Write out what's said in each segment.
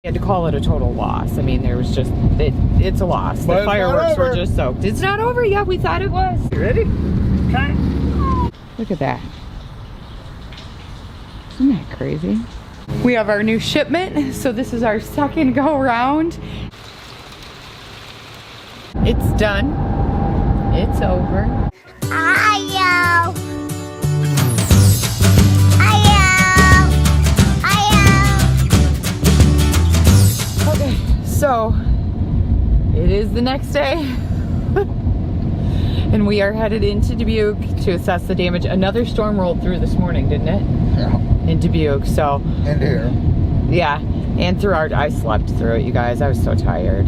Had to call it a total loss. I mean, there was just, it's a loss. The fireworks were just soaked. It's not over yet. We thought it was. You ready? Okay. Look at that. Isn't that crazy? We have our new shipment. So this is our second go round. It's done. It's over. So, it is the next day, and we are headed into Dubuque to assess the damage. Another storm rolled through this morning, didn't it? Yeah. In Dubuque, so. And here. Yeah, and I slept through it, you guys. I was so tired.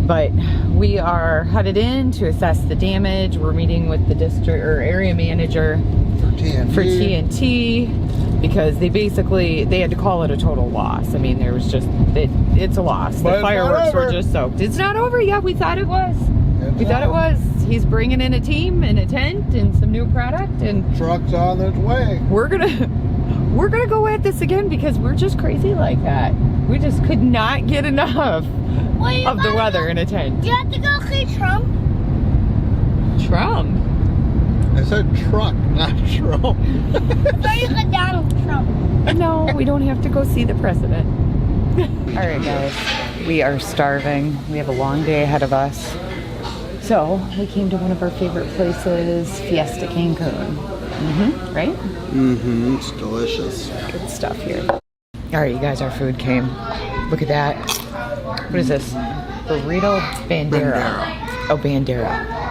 But we are headed in to assess the damage. We're meeting with the district or area manager for TNT. Because they had to call it a total loss. I mean, there was just, it's a loss. The fireworks were just soaked. It's not over yet. We thought it was. We thought it was. He's bringing in a team and a tent and some new product, and truck's on its way. We're gonna go at this again because we're just crazy like that. We just could not get enough of the weather in a tent. You have to go see Trump. Trump? I said truck, not Trump. I thought you said Donald Trump. No, we don't have to go see the president. All right, guys, we are starving. We have a long day ahead of us. So we came to one of our favorite places, Fiesta Cancun. Right? It's delicious. Good stuff here. All right, you guys, our food came. Look at that. What is this? Burrito Bandera. Oh, Bandera.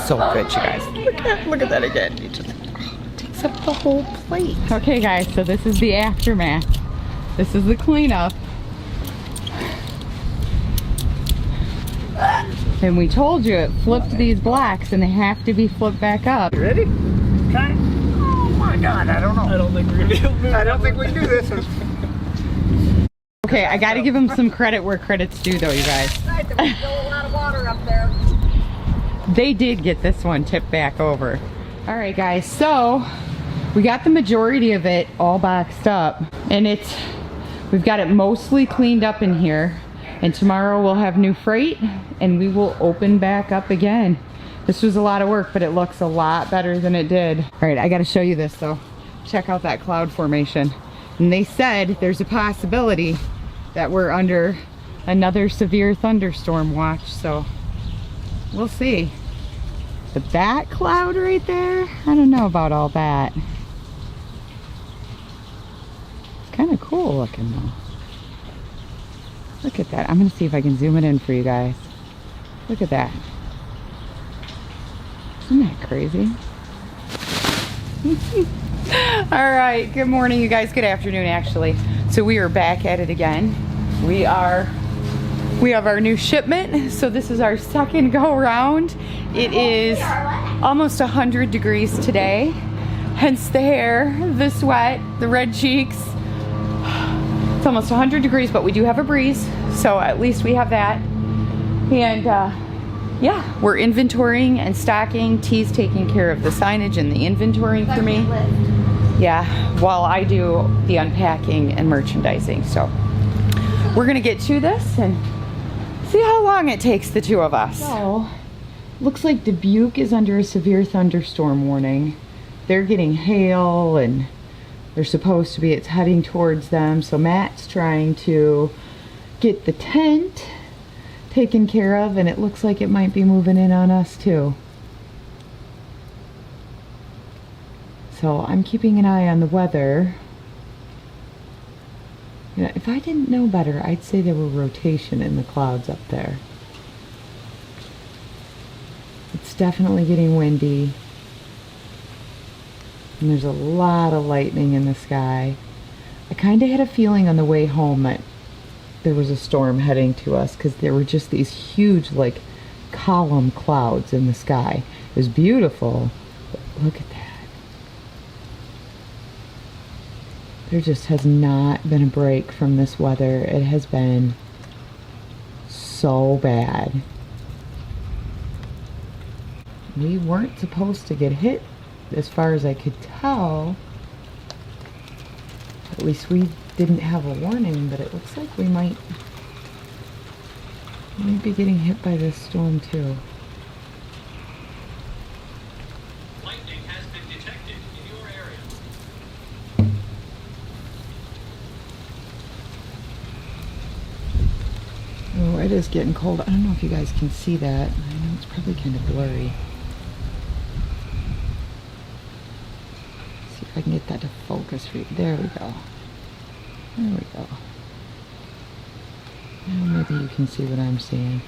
So good, you guys. Look at that again. It just takes up the whole plate. Okay, guys, so this is the aftermath. This is the cleanup. And we told you it flipped these blocks and they have to be flipped back up. You ready? Okay. Oh my God, I don't know. I don't think we're gonna be able to do I don't think we can do this one. Okay, I gotta give them some credit where credit's due though, you guys. There's still a lot of water up there. They did get this one tipped back over. All right, guys, so we got the majority of it all boxed up, and we've got it mostly cleaned up in here, and tomorrow we'll have new freight and we will open back up again. This was a lot of work, but it looks a lot better than it did. All right, I gotta show you this though. Check out that cloud formation. And they said there's a possibility that we're under another severe thunderstorm watch, so we'll see. But that cloud right there, I don't know about all that. It's kind of cool looking though. Look at that. I'm gonna see if I can zoom it in for you guys. Look at that. Isn't that crazy? All right, good morning, you guys. Good afternoon, actually. So we are back at it again. We have our new shipment, so this is our second go round. It is almost 100 degrees today, hence the hair, the sweat, the red cheeks. It's almost 100 degrees, but we do have a breeze, so at least we have that. And yeah, we're inventorying and stocking. T's taking care of the signage and the inventorying for me. Yeah, while I do the unpacking and merchandising. So we're gonna get to this and see how long it takes the two of us. So, looks like Dubuque is under a severe thunderstorm warning. They're getting hail and they're supposed to be, it's heading towards them. So Matt's trying to get the tent taken care of, and it looks like it might be moving in on us too. So I'm keeping an eye on the weather. You know, if I didn't know better, I'd say there were rotation in the clouds up there. It's definitely getting windy. And there's a lot of lightning in the sky. I kind of had a feeling on the way home that there was a storm heading to us because there were just these huge, like, column clouds in the sky. It was beautiful, but look at that. There just has not been a break from this weather. It has been so bad. We weren't supposed to get hit as far as I could tell. At least we didn't have a warning, but it looks like we might be getting hit by this storm too. Lightning has been detected in your area. Oh, it is getting cold. I don't know if you guys can see that. I know it's probably kind of blurry. See if I can get that to focus for you. There we go. There we go. Now maybe you can see what I'm seeing.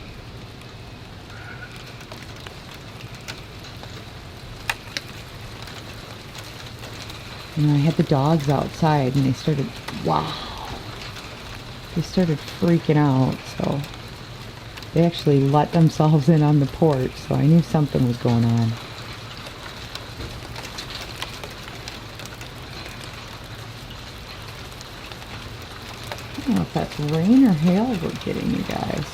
You know, I had the dogs outside and they started, wow. They started freaking out, so they actually let themselves in on the porch, so I knew something was going on. I don't know if that's rain or hail we're getting, you guys.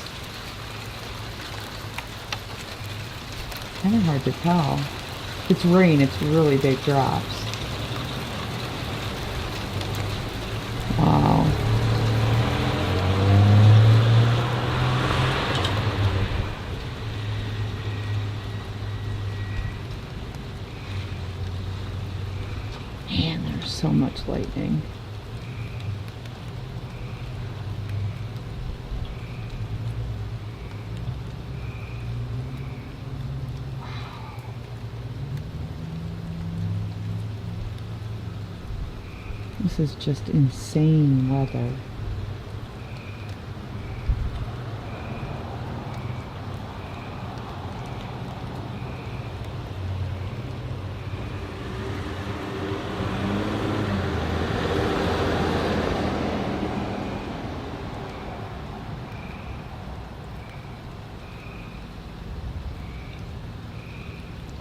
Kind of hard to tell. If it's rain, it's really big drops. Wow. Man, there's so much lightning. This is just insane weather.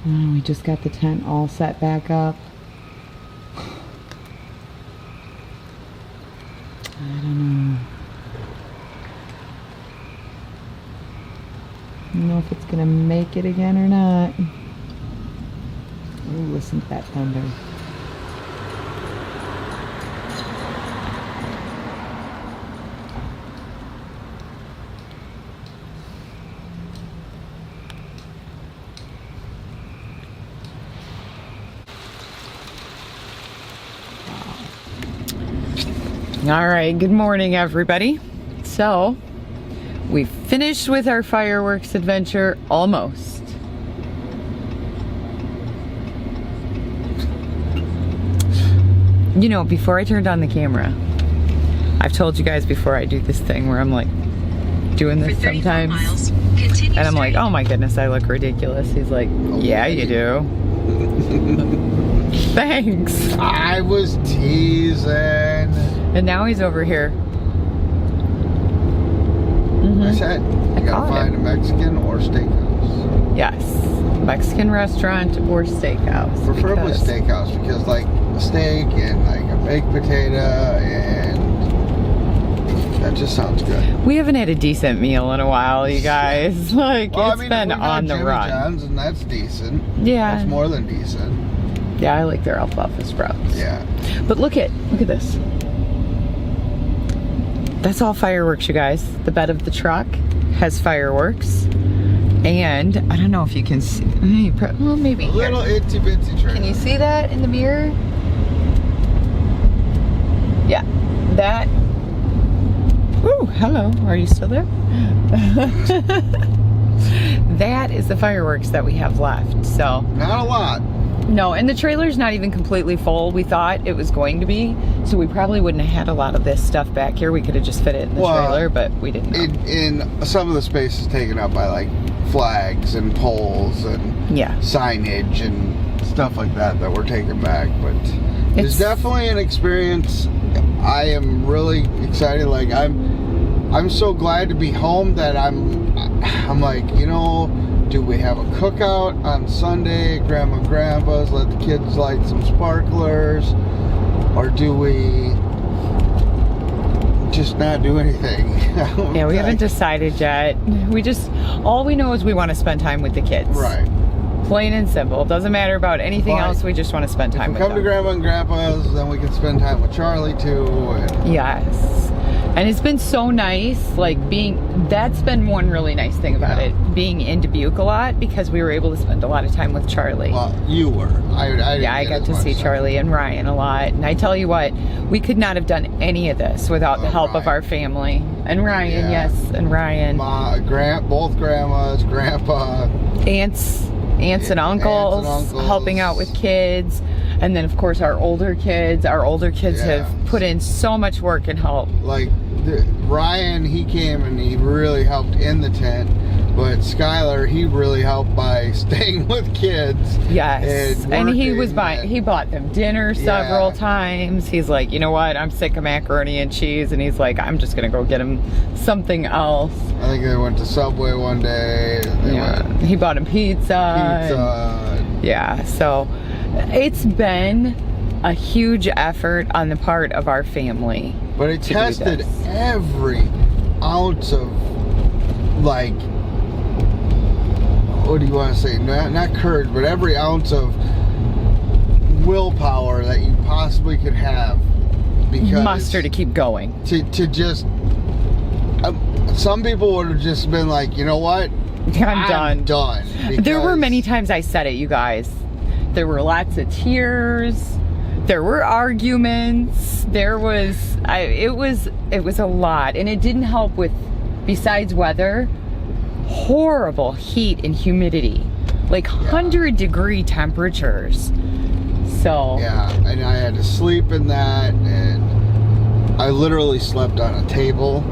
Oh, we just got the tent all set back up. I don't know if it's gonna make it again or not. Ooh, listen to that thunder. All right, good morning, everybody. So, we finished with our fireworks adventure, almost. You know, before I turned on the camera, I've told you guys before I do this thing where I'm like doing this sometimes, and I'm like, oh my goodness, I look ridiculous. He's like, yeah, you do. Thanks. I was teasing. And now he's over here. I said, you gotta find a Mexican or steakhouse. Yes, Mexican restaurant or steakhouse. Preferably steakhouse, because like a steak and like a baked potato, and that just sounds good. We haven't had a decent meal in a while, you guys. Like, well, it's been on the run. John's, and that's decent. Yeah. That's more than decent. Yeah, I like their alfalfa sprouts. Yeah. But look at this. That's all fireworks, you guys. The bed of the truck has fireworks. And I don't know if you can see. Well, maybe a little itsy bitsy trailer. Can you see that in the mirror? Yeah. That. Ooh, hello. Are you still there? That is the fireworks that we have left. So. Not a lot. No, and the trailer's not even completely full. We thought it was going to be, so we probably wouldn't have had a lot of this stuff back here. We could have just fit it in the trailer, but we didn't know. In some of the space is taken up by like flags and poles and signage and stuff like that we're taking back. But it's definitely an experience. I am really excited. Like I'm so glad to be home that I'm like, you know, do we have a cookout on Sunday at Grandma and Grandpa's, let the kids light some sparklers, or do we just not do anything? Yeah, we haven't decided yet. All we know is we want to spend time with the kids. Right. Plain and simple. Doesn't matter about anything else. We just want to spend time with them. Come to Grandma and Grandpa's, then we can spend time with Charlie too. And yes. And it's been so nice, like that's been one really nice thing about it, being in Dubuque a lot, because we were able to spend a lot of time with Charlie. Well, you were. I got to see Charlie and Ryan a lot. And I tell you what, we could not have done any of this without the help of our family. And Ryan, yes, and Ryan. Both grandmas, grandpa. Aunts and uncles helping out with kids. And then, of course, our older kids. Our older kids have put in so much work and help. Like, Ryan, he came and he really helped in the tent. But Skylur, he really helped by staying with kids. Yes. And he bought them dinner several times. He's like, you know what? I'm sick of macaroni and cheese. And he's like, I'm just going to go get him something else. I think they went to Subway one day. He bought him pizza. Yeah. So it's been a huge effort on the part of our family. But it tested every ounce of, like, what do you want to say? Not courage, but every ounce of willpower that you possibly could have. Because muster to keep going. To just, some people would have just been like, you know what? I'm done. There were many times I said it, you guys. There were lots of tears. There were arguments. It was a lot, and it didn't help with, besides weather, horrible heat and humidity, like 100-degree temperatures. So and I had to sleep in that, and I literally slept on a table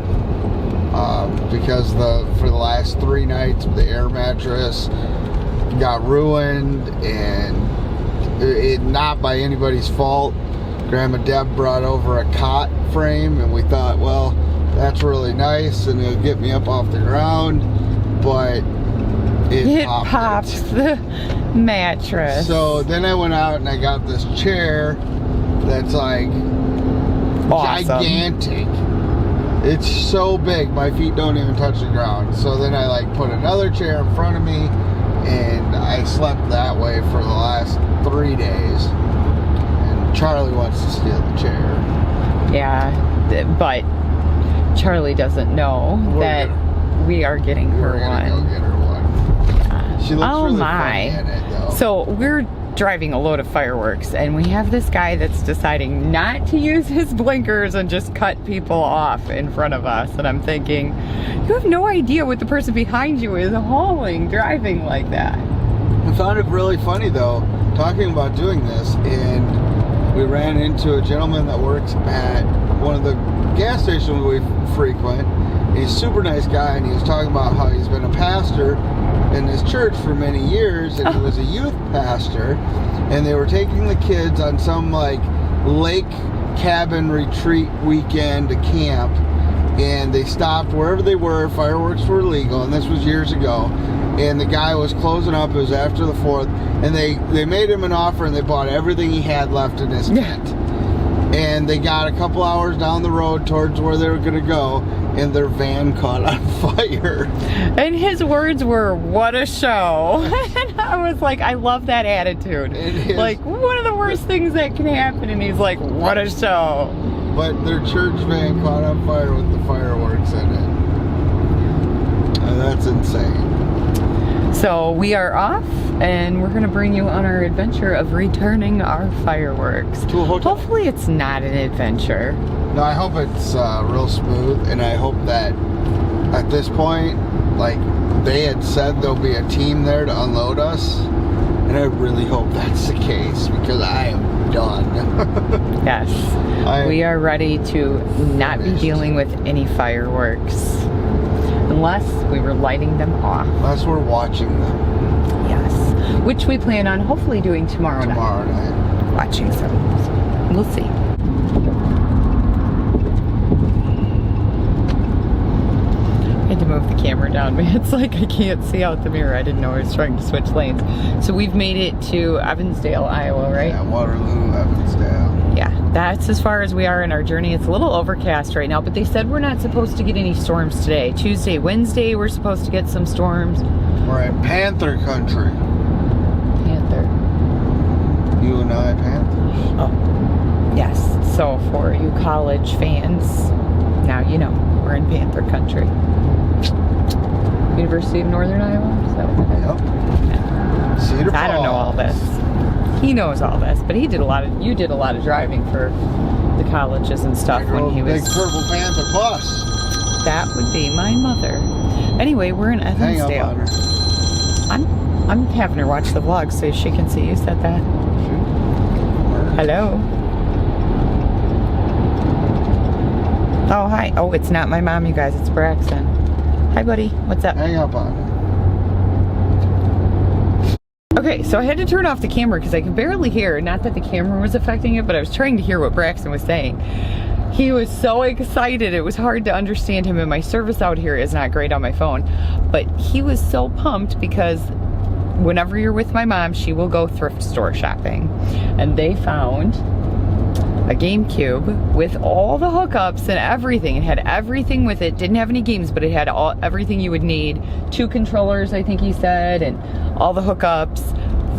because for the last 3 nights the air mattress got ruined, and it not by anybody's fault. Grandma Deb brought over a cot frame, and we thought, well, that's really nice and it'll get me up off the ground, but it popped the mattress. So then I went out and I got this chair that's like gigantic. It's so big, my feet don't even touch the ground. So then I like put another chair in front of me, and I slept that way for the last 3 days. And Charlie wants to steal the chair. Yeah, but Charlie doesn't know that we are getting her one. Go get her one. Yeah. She looks really funny in it, though. So we're driving a load of fireworks, and we have this guy that's deciding not to use his blinkers and just cut people off in front of us. And I'm thinking, you have no idea what the person behind you is driving like that. I found it really funny, though, talking about doing this, and we ran into a gentleman that works at one of the gas stations we frequent. He's a super nice guy, and he was talking about how he's been a pastor in his church for many years, and he was a youth pastor, and they were taking the kids on some like lake cabin retreat weekend to camp, and they stopped wherever they were. Fireworks were legal, and this was years ago, and the guy was closing up. It was after the 4th, and they made him an offer, and they bought everything he had left in his tent. And they got a couple hours down the road towards where they were going to go, and their van caught on fire. And his words were, "What a show." And I was like, I love that attitude. Like, one of the worst things that can happen, and he's like, "What a show." But their church van caught on fire with the fireworks in it. And that's insane. So we are off, and we're going to bring you on our adventure of returning our fireworks. To a hotel. Hopefully it's not an adventure. No, I hope it's real smooth, and I hope that at this point, like, they had said there'll be a team there to unload us, and I really hope that's the case, because I am done. Yes. We are ready to not be dealing with any fireworks. Unless we were lighting them off. Unless we're watching them. Yes. Which we plan on hopefully doing tomorrow night. Watching some. We'll see. I had to move the camera down, but it's like I can't see out the mirror. I didn't know I was trying to switch lanes. So we've made it to Evansdale, Iowa, right? Yeah, Waterloo, Evansdale. Yeah, that's as far as we are in our journey. It's a little overcast right now, but they said we're not supposed to get any storms today. Tuesday, Wednesday, we're supposed to get some storms. We're in Panther country. Illinois Panthers. Oh, yes. So for you college fans, now you know we're in Panther country. University of Northern Iowa. Is that what that is? Yep. Cedar Falls. I don't know all this. He knows all this, but you did a lot of driving for the colleges and stuff when he was. Big Purple Panther bus. That would be my mother. Anyway, we're in Hang up Evansdale. on her. I'm having her watch the vlog so she can see you said that. Hello. Oh, hi. Oh, it's not my mom, you guys. It's Braxen. Hi, buddy. What's up? Hang up on her. Okay, so I had to turn off the camera because I could barely hear. Not that the camera was affecting it, but I was trying to hear what Braxen was saying. He was so excited. It was hard to understand him, and my service out here is not great on my phone. But he was so pumped because whenever you're with my mom, she will go thrift store shopping. And they found a GameCube with all the hookups and everything. It had everything with it. Didn't have any games, but it had everything you would need. 2 controllers, I think he said, and all the hookups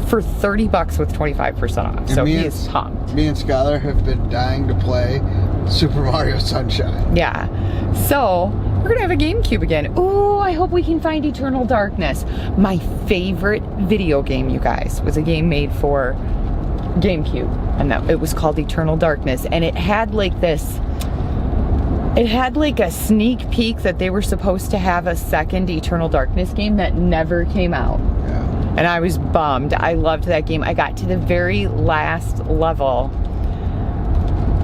for $30 with 25% off. And so he is pumped. Me and Skylur have been dying to play Super Mario Sunshine. Yeah. So we're gonna have a GameCube again. Ooh, I hope we can find Eternal Darkness. My favorite video game, you guys, was a game made for GameCube, and it was called Eternal Darkness, and it had like this, it had like a sneak peek that they were supposed to have a second Eternal Darkness game that never came out. Yeah. And I was bummed. I loved that game. I got to the very last level,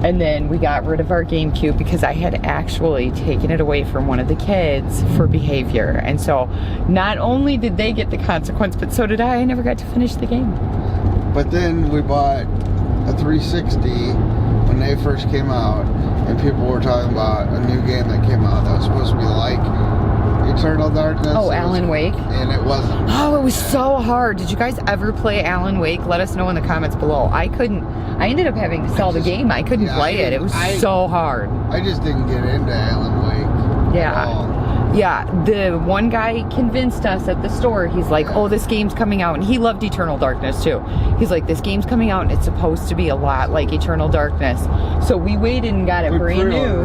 and then we got rid of our GameCube because I had actually taken it away from one of the kids for behavior. And so not only did they get the consequence, but so did I. I never got to finish the game. But then we bought a 360 when they first came out, and people were talking about a new game that came out that was supposed to be like Eternal Darkness. Oh, Alan Wake? And it wasn't. Oh, it was so hard. Did you guys ever play Alan Wake? Let us know in the comments below. I ended up having to sell the game. I couldn't play it. It was so hard. I just didn't get into Alan Wake. Yeah. Yeah, the one guy convinced us at the store. He's like, oh, this game's coming out. And he loved Eternal Darkness too. He's like, this game's coming out and it's supposed to be a lot like Eternal Darkness. So we waited and got it brand new.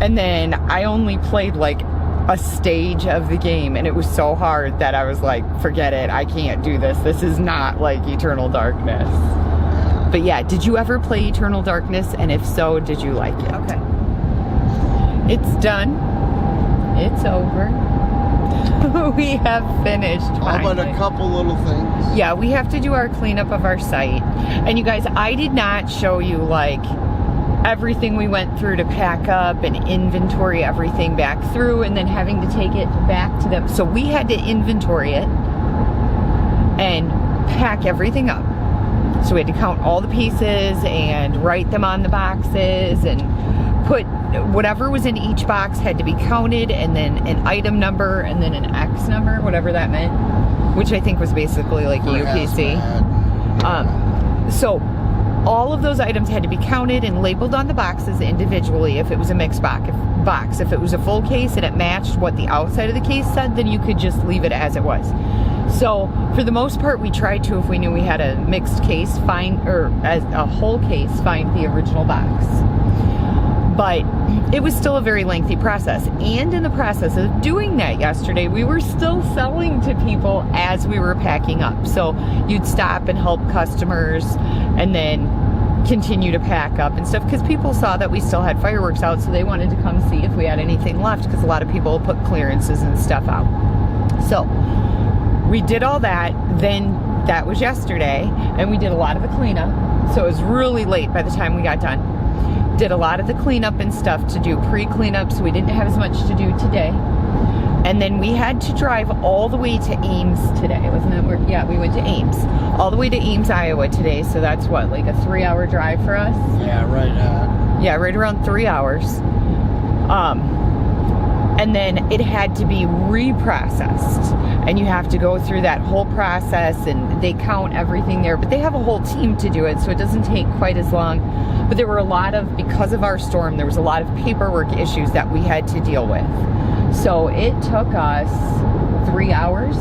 And then I only played like a stage of the game, and it was so hard that I was like, forget it. I can't do this. This is not like Eternal Darkness. But yeah, did you ever play Eternal Darkness? And if so, did you like it? Okay. It's done. It's over. We have finished. How about a couple little things? Yeah, we have to do our cleanup of our site. And you guys, I did not show you like everything we went through to pack up and inventory everything back through, and then having to take it back to them. So we had to inventory it and pack everything up. So we had to count all the pieces and write them on the boxes, and put whatever was in each box had to be counted, and then an item number, and then an X number, whatever that meant, which I think was basically like a UPC. So all of those items had to be counted and labeled on the boxes individually if it was a mixed box. If it was a full case and it matched what the outside of the case said, then you could just leave it as it was. So for the most part, we tried to, if we knew we had a mixed case, or as a whole case, find the original box. But it was still a very lengthy process. And in the process of doing that yesterday, we were still selling to people as we were packing up. So you'd stop and help customers and then continue to pack up and stuff, because people saw that we still had fireworks out, so they wanted to come see if we had anything left, because a lot of people put clearances and stuff out. So we did all that. Then that was yesterday, and we did a lot of the cleanup. So it was really late by the time we got done. Did a lot of the cleanup and stuff to do pre-cleanup, so we didn't have as much to do today. And then we had to drive all the way to Ames today, wasn't it? Yeah, we went to Ames. All the way to Ames, Iowa today, so that's what, like a 3-hour drive for us? Yeah, right. Yeah, right around 3 hours. And then it had to be reprocessed. And you have to go through that whole process, and they count everything there. But they have a whole team to do it, so it doesn't take quite as long. But there were a lot of, because of our storm, there was a lot of paperwork issues that we had to deal with. So it took us 3 hours.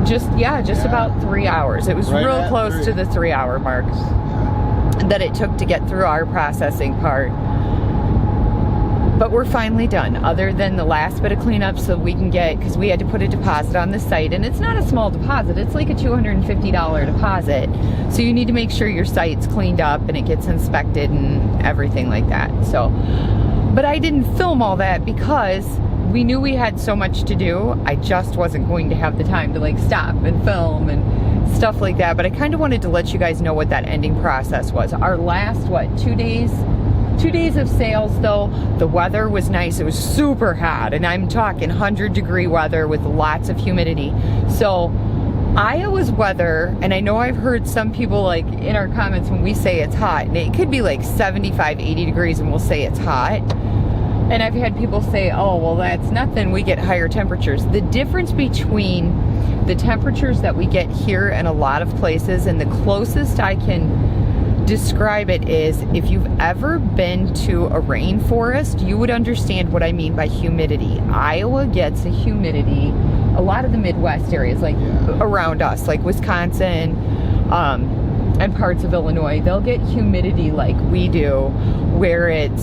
just about 3 hours. It was Right real at close 3. to the 3 hour mark that it took to get through our processing part. But we're finally done, other than the last bit of cleanup so we can get, because we had to put a deposit on the site, and it's not a small deposit, it's like a $250 deposit. So you need to make sure your site's cleaned up and it gets inspected and everything like that. So, but I didn't film all that because we knew we had so much to do. I just wasn't going to have the time to like stop and film and stuff like that. But I kind of wanted to let you guys know what that ending process was. Our last, 2 days? 2 days of sales though, the weather was nice. It was super hot, and I'm talking 100-degree weather with lots of humidity. So Iowa's weather, and I know I've heard some people like in our comments when we say it's hot, and it could be like 75, 80 degrees and we'll say it's hot. And I've had people say, oh, well, that's nothing, we get higher temperatures. The difference between the temperatures that we get here in a lot of places, and the closest I can describe it is, if you've ever been to a rainforest, you would understand what I mean by humidity. Iowa gets a humidity, a lot of the Midwest areas, like around us, like Wisconsin, and parts of Illinois, they'll get humidity like we do, where it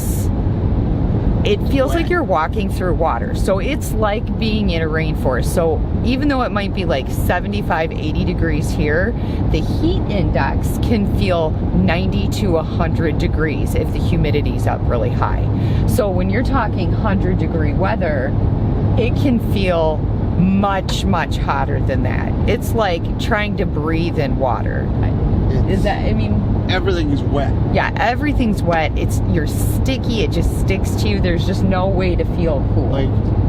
feels like you're walking through water. So it's like being in a rainforest. So even though it might be like 75, 80 degrees here, the heat index can feel 90 to 100 degrees if the humidity's up really high. So when you're talking 100-degree weather, it can feel much, much hotter than that. It's like trying to breathe in water. Everything's wet. Yeah, everything's wet. You're sticky. It just sticks to you. There's just no way to feel cool. Like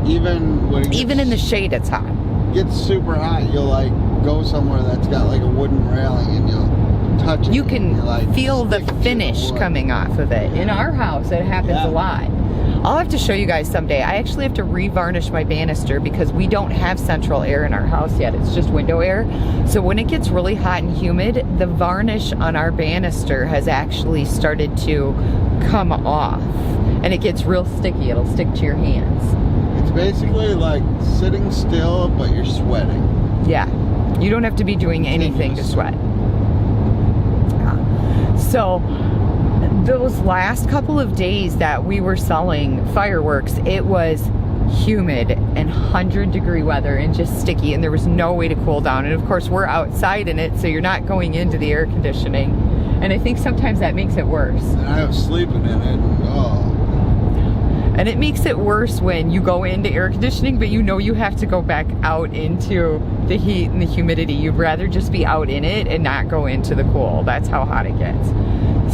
even in the shade, it's hot. Gets super hot. You'll like go somewhere that's got like a wooden railing, and you'll touch it. You can like feel the finish coming off of it. In our house, it happens a lot. I'll have to show you guys someday. I actually have to re-varnish my banister because we don't have central air in our house yet. It's just window air. So when it gets really hot and humid, the varnish on our banister has actually started to come off. And it gets real sticky. It'll stick to your hands. It's basically like sitting still, but you're sweating. Yeah. You don't have to be doing anything to sweat. So those last couple of days that we were selling fireworks, it was humid and 100-degree weather and just sticky, and there was no way to cool down. And of course we're outside in it, so you're not going into the air conditioning, and I think sometimes that makes it worse. And I was sleeping in it. And it makes it worse when you go into air conditioning, but you know you have to go back out into the heat and the humidity. You'd rather just be out in it and not go into the cool. That's how hot it gets.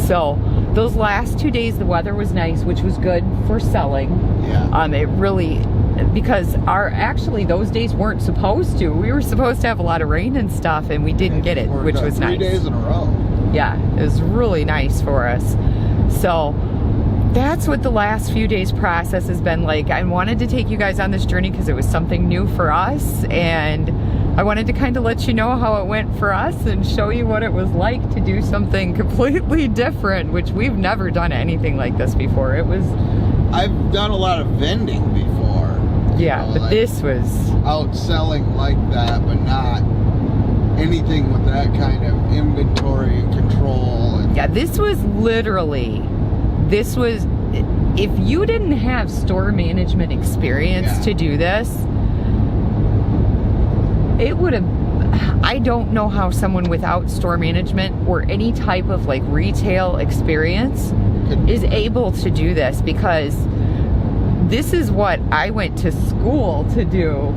So those last 2 days, the weather was nice, which was good for selling. Yeah. It really, because actually those days weren't supposed to. We were supposed to have a lot of rain and stuff, and we didn't get it, which was nice. 3 days in a row. Yeah, it was really nice for us. So that's what the last few days process has been like. I wanted to take you guys on this journey because it was something new for us, and I wanted to kind of let you know how it went for us and show you what it was like to do something completely different, which we've never done anything like this before. I've done a lot of vending before. Yeah, but like this was out selling like that, but not anything with that kind of inventory and control. Yeah, this was if you didn't have store management experience to do this, it would have, I don't know how someone without store management or any type of like retail experience is able to do this, because this is what I went to school to do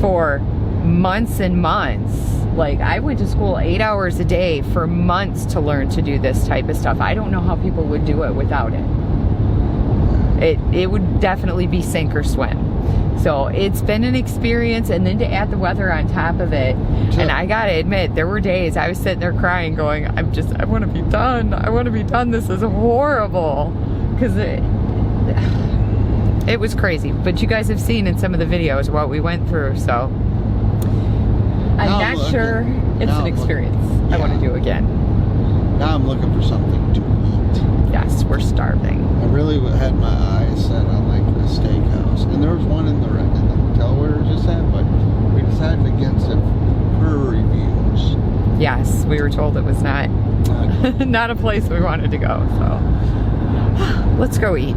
for months and months. Like, I went to school 8 hours a day for months to learn to do this type of stuff. I don't know how people would do it without it. It would definitely be sink or swim. So it's been an experience, and then to add the weather on top of it. And I gotta admit, there were days I was sitting there crying going, I want to be done. I want to be done. This is horrible. Because it was crazy. But you guys have seen in some of the videos what we went through, so I'm not sure it's an experience I want to do again. Now I'm looking for something to eat. Yes, we're starving. I really had my eyes set on like a steakhouse, and there was one in the hotel we were just at, but we decided against it for we were told it was not not a place we wanted to go. So let's go eat.